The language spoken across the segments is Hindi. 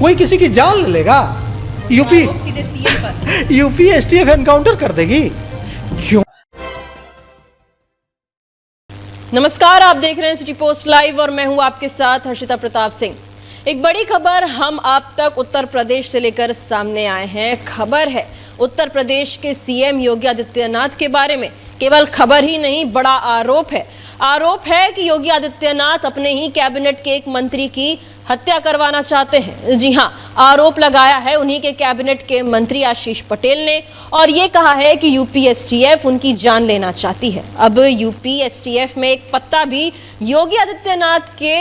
कोई किसी की जान ले लेगा? यूपी सीधे सीएम पर। यूपी एसटीएफ एनकाउंटर कर देगी? क्यों? नमस्कार, आप देख रहे हैं सिटी पोस्ट लाइव और मैं हूं आपके साथ हर्षिता प्रताप सिंह। एक बड़ी खबर हम आप तक उत्तर प्रदेश से लेकर सामने आए हैं। खबर है उत्तर प्रदेश के सीएम योगी आदित्यनाथ के बारे में। केवल खबर ही नहीं, बड़ा आरोप है। आरोप है कि योगी आदित्यनाथ अपने ही कैबिनेट के एक मंत्री की हत्या करवाना चाहते हैं। जी हां, आरोप लगाया है उन्हीं के कैबिनेट के मंत्री आशीष पटेल ने और ये कहा है कि यूपी एसटीएफ उनकी जान लेना चाहती है। अब यूपी एसटीएफ में एक पत्ता भी योगी आदित्यनाथ के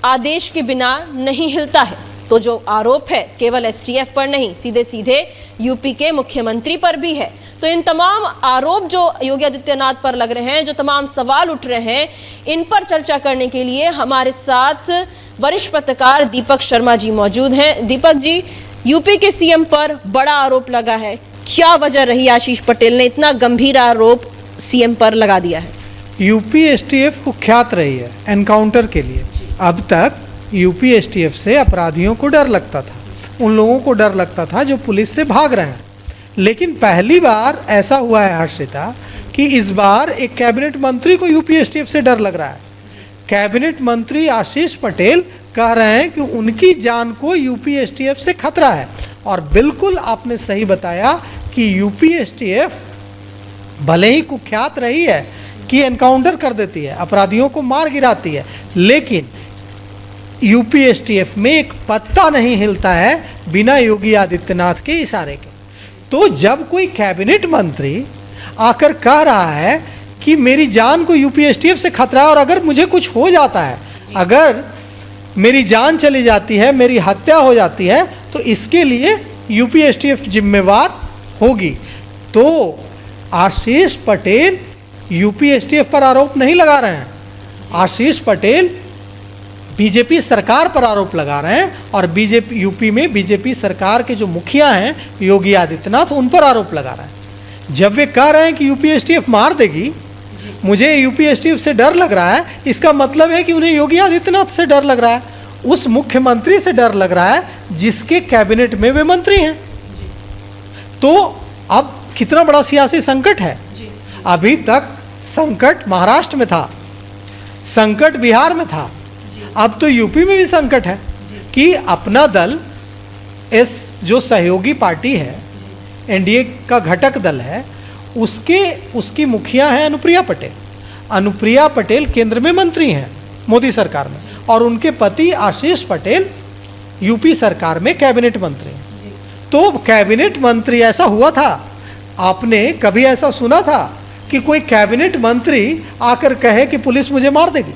आदेश के बिना नहीं हिलता है। तो जो आरोप है केवल एसटीएफ पर नहीं, सीधे सीधे यूपी के मुख्यमंत्री पर भी है। तो इन तमाम आरोप जो योगी आदित्यनाथ पर लग रहे हैं, जो तमाम सवाल उठ रहे हैं, इन पर चर्चा करने के लिए हमारे साथ वरिष्ठ पत्रकार दीपक शर्मा जी मौजूद हैं। दीपक जी, यूपी के सीएम पर बड़ा आरोप लगा है, क्या वजह रही आशीष पटेल ने इतना गंभीर आरोप सीएम पर लगा दिया है? यूपी एसटीएफ कुख्यात रही है एनकाउंटर के लिए। अब तक यूपी एसटीएफ से अपराधियों को डर लगता था, उन लोगों को डर लगता था जो पुलिस से भाग रहे हैं। लेकिन पहली बार ऐसा हुआ है हर्षिता कि इस बार एक कैबिनेट मंत्री को यूपी एसटीएफ से डर लग रहा है। कैबिनेट मंत्री आशीष पटेल कह रहे हैं कि उनकी जान को यूपी एसटीएफ से खतरा है। और बिल्कुल आपने सही बताया कि यूपी एसटीएफ भले ही कुख्यात रही है कि एनकाउंटर कर देती है, अपराधियों को मार गिराती है, लेकिन यूपी एसटीएफ में एक पत्ता नहीं हिलता है बिना योगी आदित्यनाथ के इशारे के। तो जब कोई कैबिनेट मंत्री आकर कह रहा है कि मेरी जान को यूपी एसटीएफ से खतरा है और अगर मुझे कुछ हो जाता है, अगर मेरी जान चली जाती है, मेरी हत्या हो जाती है, तो इसके लिए यूपी एसटीएफ जिम्मेवार होगी। तो आशीष पटेल यूपी एसटीएफ पर आरोप नहीं लगा रहे हैं, आशीष पटेल बीजेपी सरकार पर आरोप लगा रहे हैं और यूपी में बीजेपी सरकार के जो मुखिया हैं योगी आदित्यनाथ, उन पर आरोप लगा रहे हैं। जब वे कह रहे हैं कि यूपी एसटीएफ मार देगी, मुझे यूपी एसटीएफ से डर लग रहा है, इसका मतलब है कि उन्हें योगी आदित्यनाथ से डर लग रहा है, उस मुख्यमंत्री से डर लग रहा है जिसके कैबिनेट में वे मंत्री हैं। तो अब कितना बड़ा सियासी संकट है। अभी तक संकट महाराष्ट्र में था, संकट बिहार में था, अब तो यूपी में भी संकट है कि अपना दल, जो सहयोगी पार्टी है, एनडीए का घटक दल है, उसकी मुखिया है अनुप्रिया पटेल। अनुप्रिया पटेल केंद्र में मंत्री हैं मोदी सरकार में और उनके पति आशीष पटेल यूपी सरकार में कैबिनेट मंत्री हैं। तो कैबिनेट मंत्री ऐसा हुआ था, आपने कभी ऐसा सुना था कि कोई कैबिनेट मंत्री आकर कहे कि पुलिस मुझे मार देगी?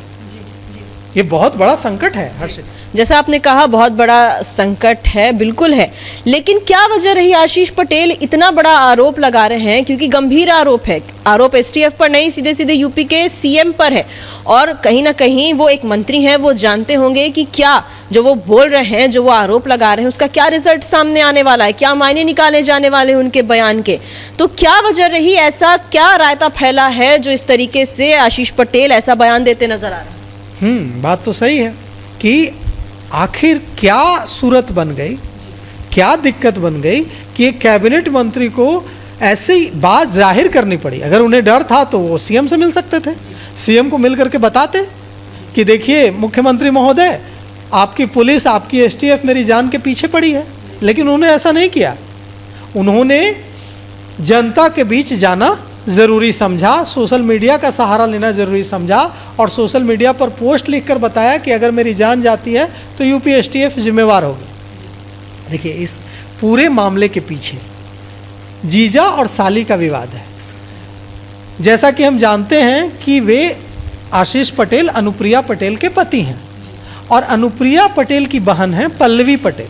ये बहुत बड़ा संकट है हर्षित। जैसा आपने कहा, बहुत बड़ा संकट है, बिल्कुल है। लेकिन क्या वजह रही आशीष पटेल इतना बड़ा आरोप लगा रहे हैं? क्योंकि गंभीर आरोप है, आरोप एसटीएफ पर नहीं, सीधे सीधे यूपी के सीएम पर है। और कहीं ना कहीं वो एक मंत्री हैं, वो जानते होंगे कि क्या जो वो बोल रहे हैं, जो वो आरोप लगा रहे हैं, उसका क्या रिजल्ट सामने आने वाला है, क्या मायने निकाले जाने वाले हैं उनके बयान के। तो क्या वजह रही, ऐसा क्या रायता फैला है जो इस तरीके से आशीष पटेल ऐसा बयान देते नजर आ रहे हैं? बात तो सही है कि आखिर क्या सूरत बन गई, क्या दिक्कत बन गई कि एक कैबिनेट मंत्री को ऐसी बात जाहिर करनी पड़ी। अगर उन्हें डर था तो वो सीएम से मिल सकते थे, सीएम को मिल करके बताते कि देखिए मुख्यमंत्री महोदय, आपकी पुलिस, आपकी एसटीएफ मेरी जान के पीछे पड़ी है। लेकिन उन्होंने ऐसा नहीं किया, उन्होंने जनता के बीच जाना ज़रूरी समझा, सोशल मीडिया का सहारा लेना ज़रूरी समझा और सोशल मीडिया पर पोस्ट लिखकर बताया कि अगर मेरी जान जाती है तो यूपी एसटीएफ जिम्मेवार होगी। देखिए, इस पूरे मामले के पीछे जीजा और साली का विवाद है। जैसा कि हम जानते हैं कि वे आशीष पटेल अनुप्रिया पटेल के पति हैं और अनुप्रिया पटेल की बहन है पल्लवी पटेल।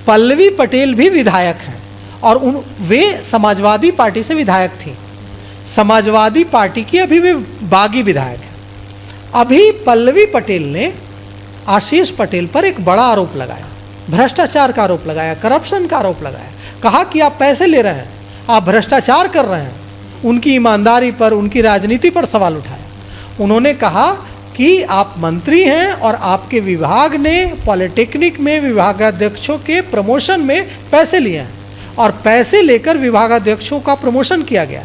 पल्लवी पटेल भी विधायक हैं और वे समाजवादी पार्टी से विधायक थी। समाजवादी पार्टी की अभी वे बागी विधायक हैं। अभी पल्लवी पटेल ने आशीष पटेल पर एक बड़ा आरोप लगाया, भ्रष्टाचार का आरोप लगाया, करप्शन का आरोप लगाया। कहा कि आप पैसे ले रहे हैं, आप भ्रष्टाचार कर रहे हैं। उनकी ईमानदारी पर, उनकी राजनीति पर सवाल उठाया। उन्होंने कहा कि आप मंत्री हैं और आपके विभाग ने पॉलिटेक्निक में विभागाध्यक्षों के प्रमोशन में पैसे लिए हैं और पैसे लेकर विभागाध्यक्षों का प्रमोशन किया गया।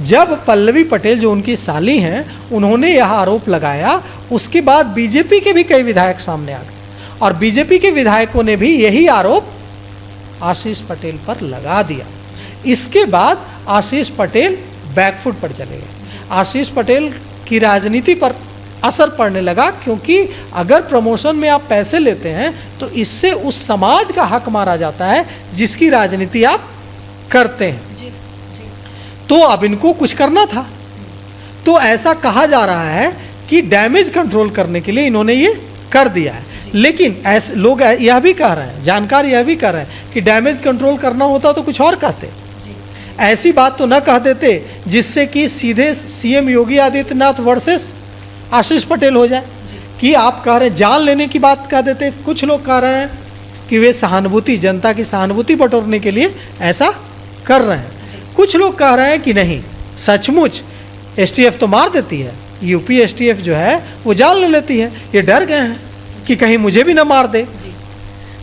जब पल्लवी पटेल जो उनकी साली हैं उन्होंने यह आरोप लगाया, उसके बाद बीजेपी के भी कई विधायक सामने आ गए और बीजेपी के विधायकों ने भी यही आरोप आशीष पटेल पर लगा दिया। इसके बाद आशीष पटेल बैकफुट पर चले गए। आशीष पटेल की राजनीति पर असर पड़ने लगा, क्योंकि अगर प्रमोशन में आप पैसे लेते हैं तो इससे उस समाज का हक मारा जाता है जिसकी राजनीति आप करते हैं। तो अब इनको कुछ करना था, तो ऐसा कहा जा रहा है कि डैमेज कंट्रोल करने के लिए इन्होंने ये कर दिया है। लेकिन ऐसे लोग यह भी कह रहे हैं, जानकार यह भी कह रहे हैं कि डैमेज कंट्रोल करना होता तो कुछ और कहते, ऐसी बात तो न कह देते जिससे कि सीधे सीएम योगी आदित्यनाथ वर्सेस आशीष पटेल हो जाए। कि आप कह रहे हैं जान लेने की बात कह देते। कुछ लोग कह रहे हैं कि वे सहानुभूति, जनता की सहानुभूति बटोरने के लिए ऐसा कर रहे हैं। कुछ लोग कह रहे हैं कि नहीं, सचमुच एसटीएफ तो मार देती है, यूपी एसटीएफ जो है वो जान ले लेती है, ये डर गए हैं कि कहीं मुझे भी ना मार दे।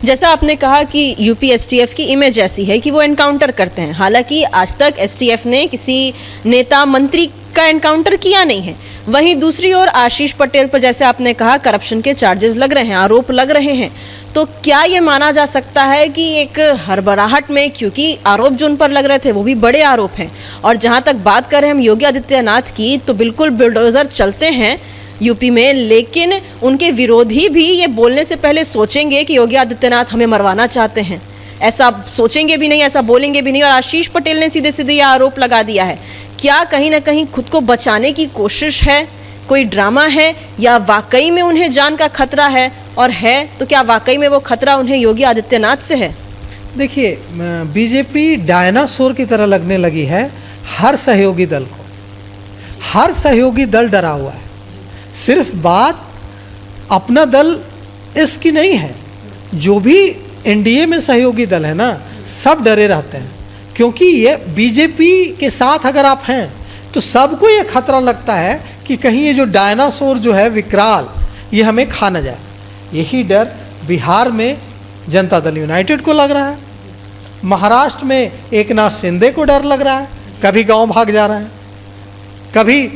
जैसा आपने कहा कि यूपी एसटीएफ की इमेज ऐसी है कि वो एनकाउंटर करते हैं, हालांकि आज तक एसटीएफ ने किसी नेता मंत्री का एनकाउंटर किया नहीं है। वहीं दूसरी ओर आशीष पटेल पर जैसे आपने कहा करप्शन के चार्जेस लग रहे हैं, आरोप लग रहे हैं, तो क्या ये माना जा सकता है कि एक हड़बड़ाहट में, क्योंकि आरोप जो उन पर लग रहे थे वो भी बड़े आरोप हैं, और जहां तक बात करें हम योगी आदित्यनाथ की तो बिल्कुल बुलडोजर चलते हैं यूपी में, लेकिन उनके विरोधी भी ये बोलने से पहले सोचेंगे कि योगी आदित्यनाथ हमें मरवाना चाहते हैं, ऐसा सोचेंगे भी नहीं, ऐसा बोलेंगे भी नहीं। और आशीष पटेल ने सीधे सीधे ये आरोप लगा दिया है। क्या कहीं ना कहीं खुद को बचाने की कोशिश है, कोई ड्रामा है, या वाकई में उन्हें जान का खतरा है, और है तो क्या वाकई में वो खतरा उन्हें योगी आदित्यनाथ से है? देखिए, बीजेपी डायनासोर की तरह लगने लगी है हर सहयोगी दल को। हर सहयोगी दल डरा हुआ है। सिर्फ बात अपना दल इसकी नहीं है, जो भी एनडीए में सहयोगी दल है ना, सब डरे रहते हैं, क्योंकि ये बीजेपी के साथ अगर आप हैं तो सबको ये खतरा लगता है कि कहीं ये जो डायनासोर जो है विकराल, ये हमें खा न जाए। यही डर बिहार में जनता दल यूनाइटेड को लग रहा है, महाराष्ट्र में एकनाथ शिंदे को डर लग रहा है, कभी गांव भाग जा रहे हैं, कभी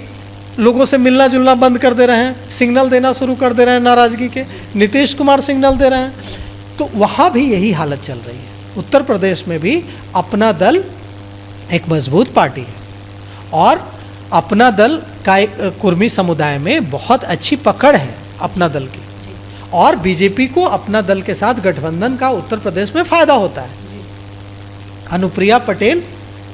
लोगों से मिलना जुलना बंद कर दे रहे हैं, सिग्नल देना शुरू कर दे रहे हैं नाराजगी के, नीतीश कुमार सिग्नल दे रहे हैं। तो वहाँ भी यही हालत चल रही है। उत्तर प्रदेश में भी अपना दल एक मजबूत पार्टी है और अपना दल का कुर्मी समुदाय में बहुत अच्छी पकड़ है अपना दल की, और बीजेपी को अपना दल के साथ गठबंधन का उत्तर प्रदेश में फायदा होता है। अनुप्रिया पटेल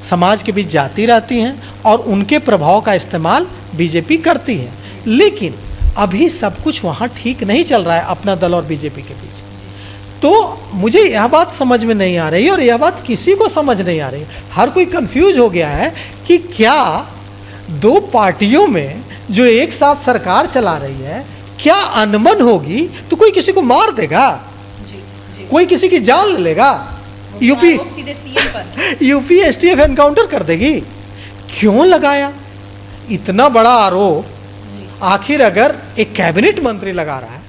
समाज के बीच जाती रहती हैं और उनके प्रभाव का इस्तेमाल बीजेपी करती है, लेकिन अभी सब कुछ वहाँ ठीक नहीं चल रहा है अपना दल और बीजेपी के बीच। तो मुझे यह बात समझ में नहीं आ रही, और यह बात किसी को समझ नहीं आ रही। हर कोई कंफ्यूज हो गया है कि क्या दो पार्टियों में जो एक साथ सरकार चला रही है, क्या अनबन होगी तो कोई किसी को मार देगा, कोई किसी की जान ले लेगा, यूपी एसटीएफ एनकाउंटर कर देगी। क्यों लगाया इतना बड़ा आरोप? आखिर अगर एक कैबिनेट मंत्री लगा रहा है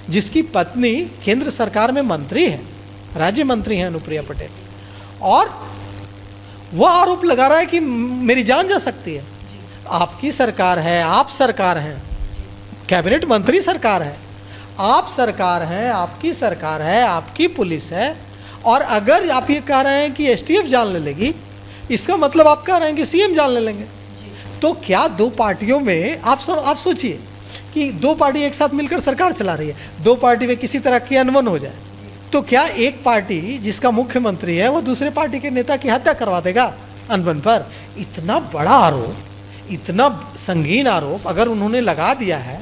जिसकी पत्नी केंद्र सरकार में मंत्री है, राज्य मंत्री हैं अनुप्रिया पटेल, और वह आरोप लगा रहा है कि मेरी जान जा सकती है। आपकी सरकार है, आप सरकार हैं, कैबिनेट मंत्री सरकार है, आप सरकार हैं, आपकी सरकार है, आपकी पुलिस है, और अगर आप ये कह रहे हैं कि एसटीएफ जान ले लेगी, इसका मतलब आप कह रहे हैं कि सीएम जान ले लेंगे। तो क्या दो पार्टियों में आप सोचिए कि दो पार्टी एक साथ मिलकर सरकार चला रही है, दो पार्टी में किसी तरह की अनबन हो जाए तो क्या एक पार्टी जिसका मुख्यमंत्री है वो दूसरे पार्टी के नेता की हत्या करवा देगा अनबन पर? इतना बड़ा आरोप, इतना संगीन आरोप अगर उन्होंने लगा दिया है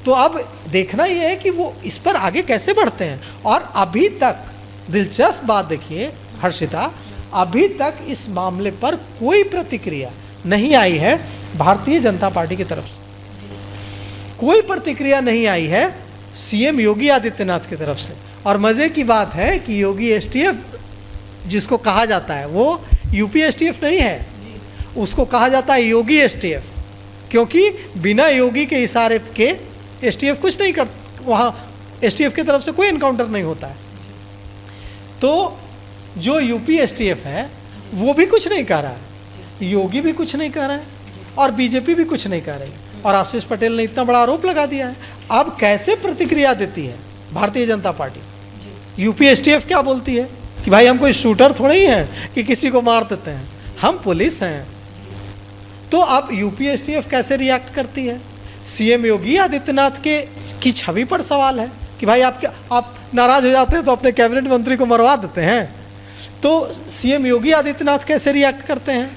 तो अब देखना यह है कि वो इस पर आगे कैसे बढ़ते हैं। और अभी तक दिलचस्प बात देखिए हर्षिता, अभी तक इस मामले पर कोई प्रतिक्रिया नहीं आई है भारतीय जनता पार्टी की तरफ से, कोई प्रतिक्रिया नहीं आई है सीएम योगी आदित्यनाथ की तरफ से। और मज़े की बात है कि योगी एसटीएफ जिसको कहा जाता है वो यूपी एसटीएफ नहीं है, उसको कहा जाता है योगी एसटीएफ, क्योंकि बिना योगी के इशारे के एसटीएफ कुछ नहीं कर, वहाँ एसटीएफ की तरफ से कोई एनकाउंटर नहीं होता है। तो जो यूपी एसटीएफ है वो भी कुछ नहीं कह रहा है, योगी भी कुछ नहीं कह रहा है और बीजेपी भी कुछ नहीं कह रही, और आशीष पटेल ने इतना बड़ा आरोप लगा दिया है। अब कैसे प्रतिक्रिया देती है Bharatiya Janata party? UP STF क्या बोलती है कि भाई हम कोई शूटर थोड़े ही हैं कि किसी को मार देते हैं, हम पुलिस हैं। तो अब यूपी एसटीएफ कैसे रिएक्ट करती है? सीएम योगी आदित्यनाथ की छवि पर सवाल है कि भाई आप नाराज हो जाते हैं तो अपने कैबिनेट मंत्री को मरवा देते हैं। तो सीएम योगी आदित्यनाथ कैसे रिएक्ट करते हैं,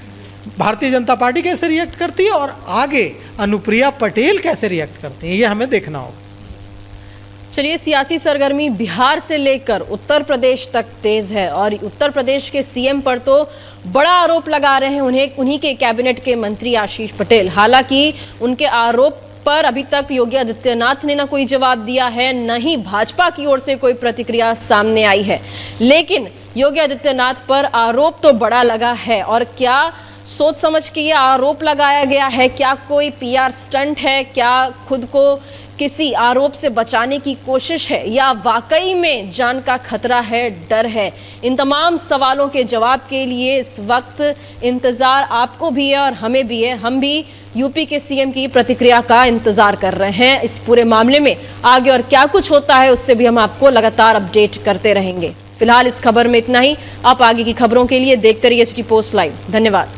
भारतीय जनता पार्टी कैसे रिएक्ट करती है, और आगे अनुप्रिया पटेल कैसे रिएक्ट करती है, ये हमें देखना होगा। चलिए, सियासी सरगर्मी बिहार से लेकर उत्तर प्रदेश तक तेज है और उत्तर प्रदेश के सीएम पर तो बड़ा आरोप लगा रहे हैं उन्हीं के कैबिनेट के मंत्री आशीष पटेल। हालांकि उनके आरोप पर अभी तक योगी आदित्यनाथ ने ना कोई जवाब दिया है, न ही भाजपा की ओर से कोई प्रतिक्रिया सामने आई है। लेकिन योगी आदित्यनाथ पर आरोप तो बड़ा लगा है, और क्या सोच समझ के ये आरोप लगाया गया है? क्या कोई पीआर स्टंट है? क्या खुद को किसी आरोप से बचाने की कोशिश है, या वाकई में जान का खतरा है, डर है? इन तमाम सवालों के जवाब के लिए इस वक्त इंतजार आपको भी है और हमें भी है। हम भी यूपी के सीएम की प्रतिक्रिया का इंतजार कर रहे हैं। इस पूरे मामले में आगे और क्या कुछ होता है उससे भी हम आपको लगातार अपडेट करते रहेंगे। फिलहाल इस खबर में इतना ही। आप आगे की खबरों के लिए देखते रहिए सिटी पोस्ट लाइव। धन्यवाद।